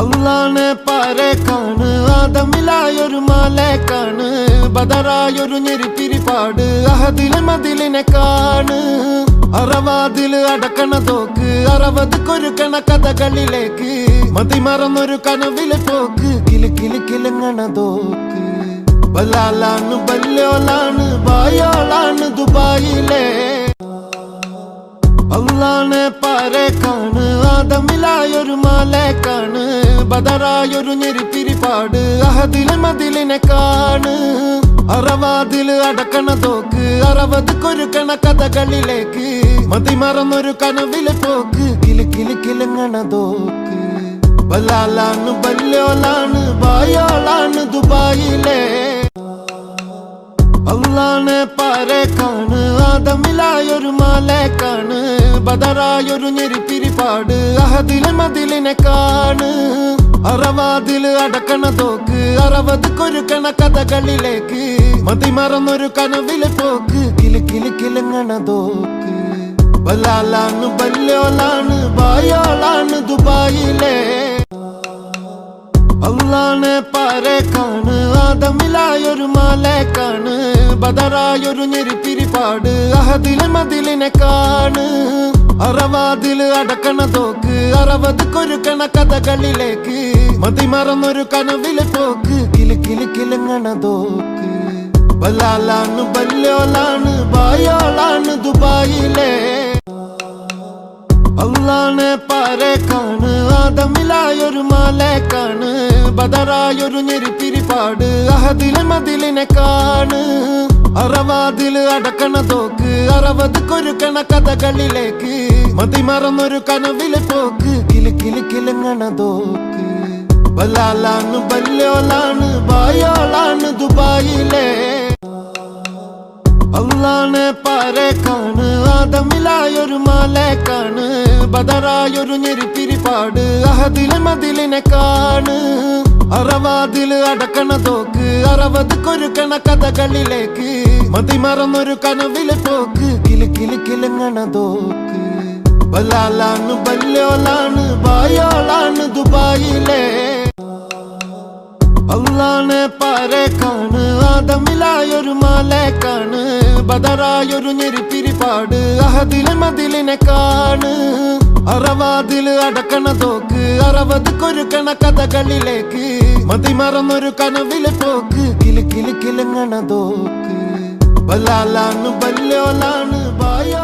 അള്ളാനെ പാരേക്കാണ് ആദമിലായൊരു മാലേക്കാണ് ബദറായൊരു ഞെരിപ്പിരിപ്പാട് അഹദിലെ മതിലിനെ കാണ് അറവാതില് അടക്കണ തോക്ക് അറവത് കൊരുക്കണ കഥകളിലേക്ക് മതിമറന്നൊരു കനവിലെ പോക്ക് കിലി കിലി കിലങ്ങണ തോക്ക് ബലാലാണ് ബല്യോളാണ് ബായോളാണ് ദുബായിലെ അള്ളാനെ പാരേക്കാണ് ആദമിലായൊരു മാലേക്കാണ് ബദറായൊരു ഞെരിപ്പിരിപ്പാട് അഹദിലെ മതിലിനെ കാണ് അറവാതില് അടക്കണ തോക്ക് അറവത് കൊരുക്കണ കഥകളിലേക്ക് മതിമറന്നൊരു കനവിലെ പോക്ക് കിലി കിലി കിലങ്ങണ തോക്ക് ബലാലാണ് ബല്യോളാണ് ബായോളാണ് ദുബായിലെ അള്ളാനെ പാരേക്കാണ് ആദമിലായൊരു മാലേക്കാണ് ബദറായൊരു ഞെരിപ്പിരിപ്പാട് അഹദിലെ മതിലിനെ കാണ് അറവാതില് അടക്കണ തോക്ക് അറവത് കൊരുക്കണ കഥകളിലേക്ക് മതിമറന്നൊരു കനവിലെ പോക്ക് കിലി കിലി കിലങ്ങണ തോക്ക് ബലാലാണ് ബല്യോളാണ് ബായോളാണ് ദുബായിലെ അള്ളാനെ പാരേക്കാണ് ആദമിലായൊരു മാലേക്കാണ് ബദറായൊരു ഞെരിപ്പിരിപ്പാട് അഹദിലെ മതിലിനെ കാണ് അറവാതില് അടക്കണ തോക്ക് അറവത് കൊരുക്കണ കഥകളിലേക്ക് മതിമറന്നൊരു കനവിലെ പോക്ക് കിലി കിലി കിലങ്ങണ തോക്ക് ബലാലാണ് ബല്യോളാണ് ബായോളാണ് ദുബായിലെ അള്ളാനെ പാരേക്കാണ് ആദമിലായൊരു മാലേക്കാണ് ബദറായൊരു ഞെരിപ്പിരിപ്പാട് അഹദിലെ മതിലിനെ കാണ് അറവാതില് അടക്കണ തോക്ക് അറവത് കൊരുക്കണ കഥകളിലേക്ക് മതിമറന്നൊരു കനവിലെ പോക്ക് കിലി കിലി കിലങ്ങണ തോക്ക് ബലാലാണ് ബല്യോളാണ് ബായോളാണ് ദുബായിലെ അള്ളാനെ പാരേക്കാണ് ആദമിലായൊരു മാലേക്കാണ് ബദറായൊരു ഞെരിപ്പിരിപ്പാട് അഹദിലെ മതിലിനെ കാണ് അറവാതില് അടക്കണ തോക്ക് അറവത് കൊരുക്കണ കഥകളിലേക്ക് മതിമറന്നൊരു കനവിലെ പോക്ക് കിലി കിലി കിലങ്ങണ തോക്ക് ബലാലാണ് ബല്യോളാണ് ബായോളാണ് ദുബായിലെ അള്ളാനെ പാരേക്കാണ് ആദമിലായൊരു മാലേക്കാണ് ബദറായൊരു ഞെരിപ്പിരിപ്പാട് അഹദിലെ മതിലിനെ കാണ് അറവാതില് അടക്കണ തോക്ക് അറവത് കൊരുക്കണ കഥകളിലേക്ക് മതിമറന്നൊരു കനവിലെ പോക്ക് കിലി കിലി കിലങ്ങണ തോക്ക് ബലാലാണ് ബല്യോളാണ് ബായോ